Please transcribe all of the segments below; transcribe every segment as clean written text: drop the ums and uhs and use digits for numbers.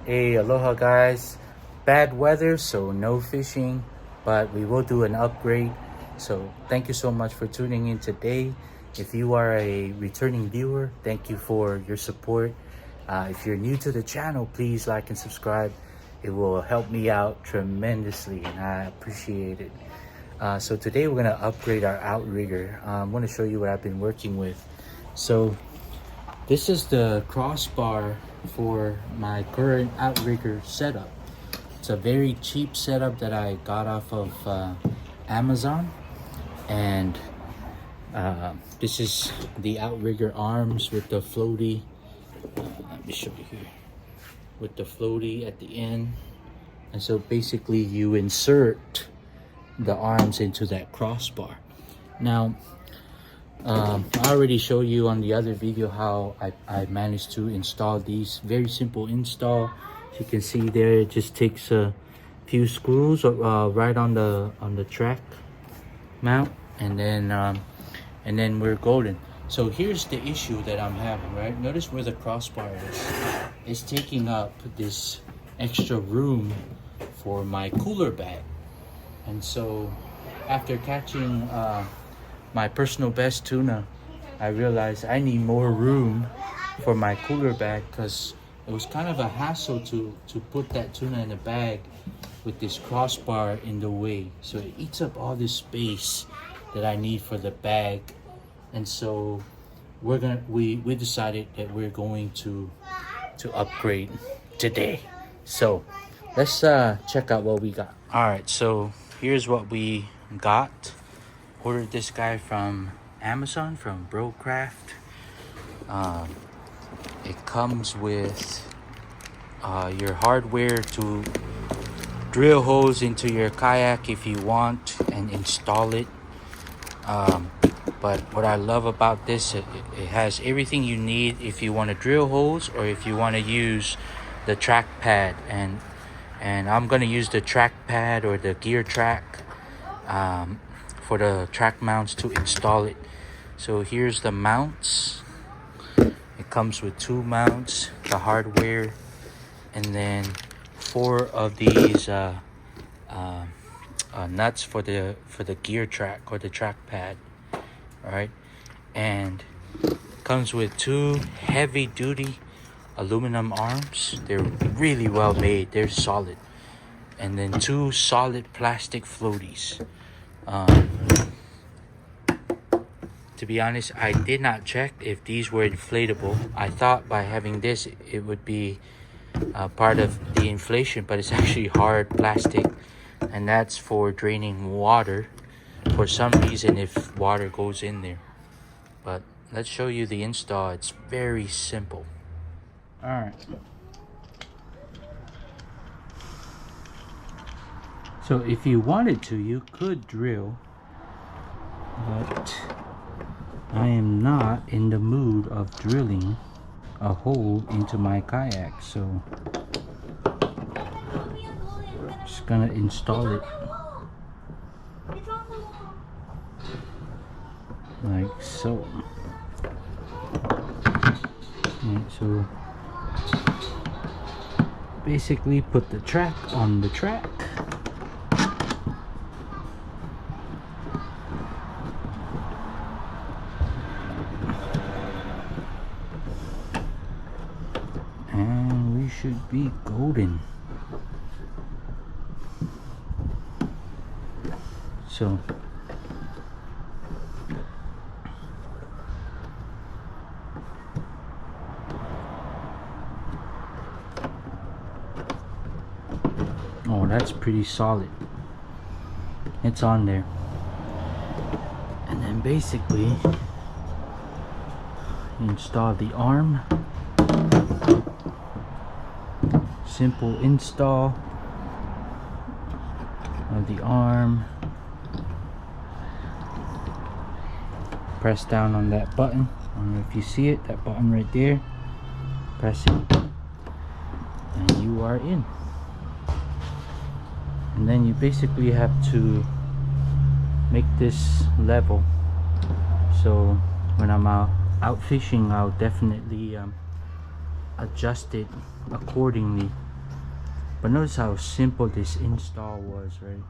Hey, aloha guys. Bad weather, so no fishing, but we will do an upgrade. So thank you so much for tuning in today. If you are a returning viewer, thank you for your support. If you're new to the channel, please like and subscribe. It will help me out tremendously and I appreciate it. So today we're gonna upgrade our outrigger. I'm gonna show you what I've been working with. So this is the crossbar for my current outrigger setup. It's a very cheap setup that I got off of Amazon, and this is the outrigger arms with the floaty. Let me show you here, with the floaty at the end. And so basically you insert the arms into that crossbar. Now I already showed you on the other video how I managed to install these. Very simple install. As you can see there, it just takes a few screws right on the track mount, and then we're golden. So here's the issue that I'm having, right? Notice where the crossbar is. It's taking up this extra room for my cooler bag. And so after catching my personal best tuna, I realized I need more room for my cooler bag, because it was kind of a hassle to put that tuna in a bag with this crossbar in the way. So it eats up all this space that I need for the bag. And so we decided that we're going to upgrade today. So let's check out what we got. All right, so here's what we got. Ordered this guy from Amazon, from Brocraft. It comes with your hardware to drill holes into your kayak if you want and install it. But what I love about this, it has everything you need if you want to drill holes or if you want to use the track pad. And I'm going to use the track pad or the gear track for the track mounts to install it. So here's the mounts. It comes with 2 mounts, the hardware, and then 4 of these nuts for the gear track or the track pad. All right, and comes with 2 heavy duty aluminum arms. They're really well made, they're solid. And then 2 solid plastic floaties. To be honest, I did not check if these were inflatable. I thought by having this it would be part of the inflation, but it's actually hard plastic, and that's for draining water for some reason if water goes in there. But let's show you the install. It's very simple. All right, so if you wanted to, you could drill, but I am not in the mood of drilling a hole into my kayak, so I'm just gonna install it like so. And so basically put the track on the track. And we should be golden. So oh, that's pretty solid. It's on there. And then basically install the arm. Simple install of the arm. Press down on that button. I don't know if you see it, that button right there. Press it and you are in. And then you basically have to make this level, so when I'm out fishing, I'll definitely adjust it accordingly But notice how simple this install was, right?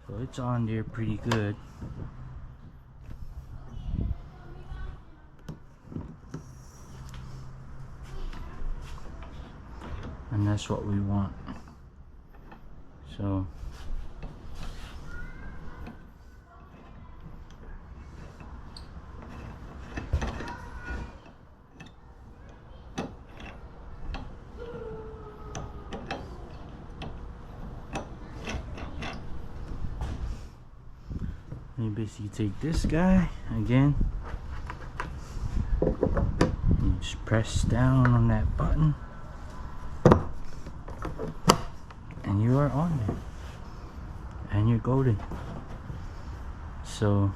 So it's on there pretty good. And that's what we want. So you basically take this guy again, you just press down on that button and you are on there and you're golden. So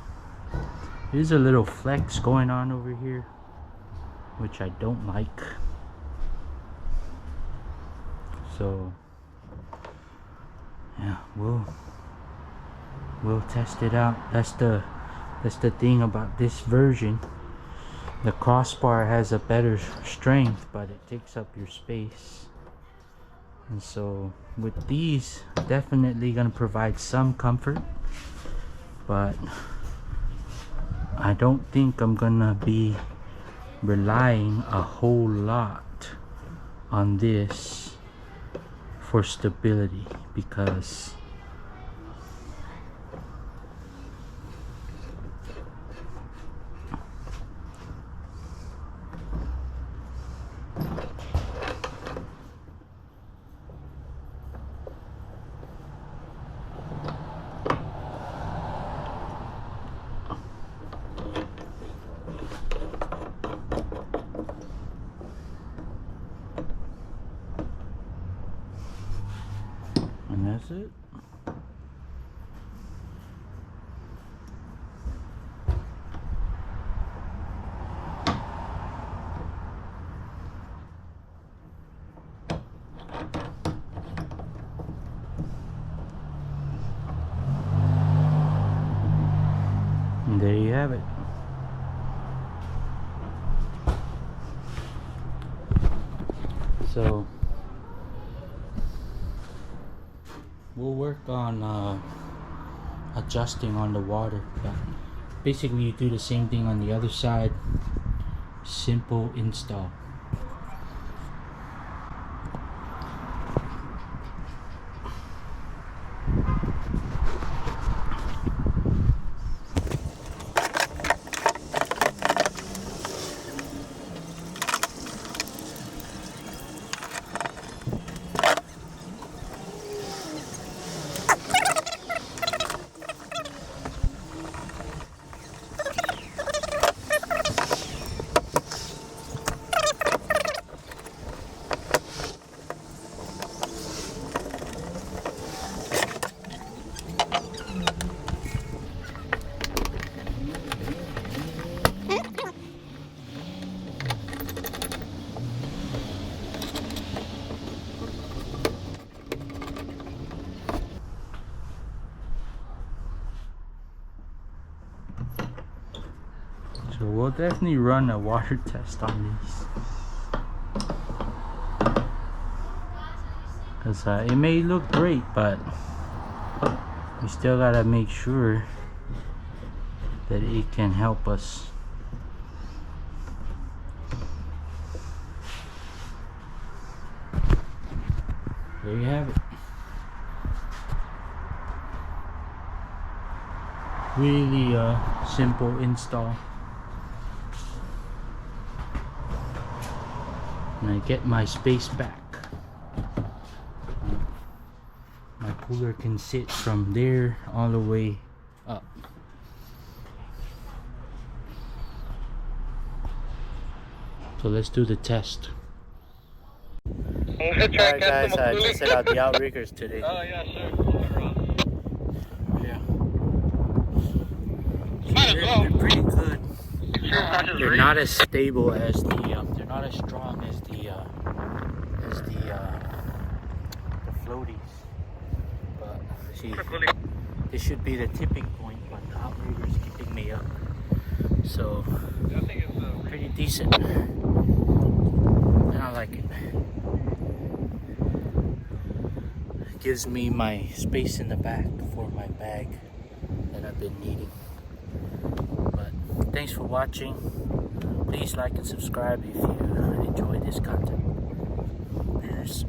there's a little flex going on over here which I don't like, so yeah, we'll test it out. That's the thing about this version. The crossbar has a better strength, but it takes up your space. And so with these, definitely gonna provide some comfort, but I don't think I'm gonna be relying a whole lot on this for stability, because and that's it. And there you have it. So we'll work on adjusting on the water, but basically you do the same thing on the other side. Simple install. So we'll definitely run a water test on these, because it may look great, but we still gotta make sure that it can help us. There you have it. Really simple install. And I get my space back. My cooler can sit from there all the way up. So let's do the test. Alright guys, I tested out the Outriggers today. Oh yeah, sure. Yeah. They're pretty good. They're not as stable as the they're not as strong as the floaties. But see, this should be the tipping point, but the Outrigger's keeping me up. So pretty decent. like it. It gives me my space in the back for my bag that I've been needing. But thanks for watching. Please like and subscribe if you enjoy this content. Peace.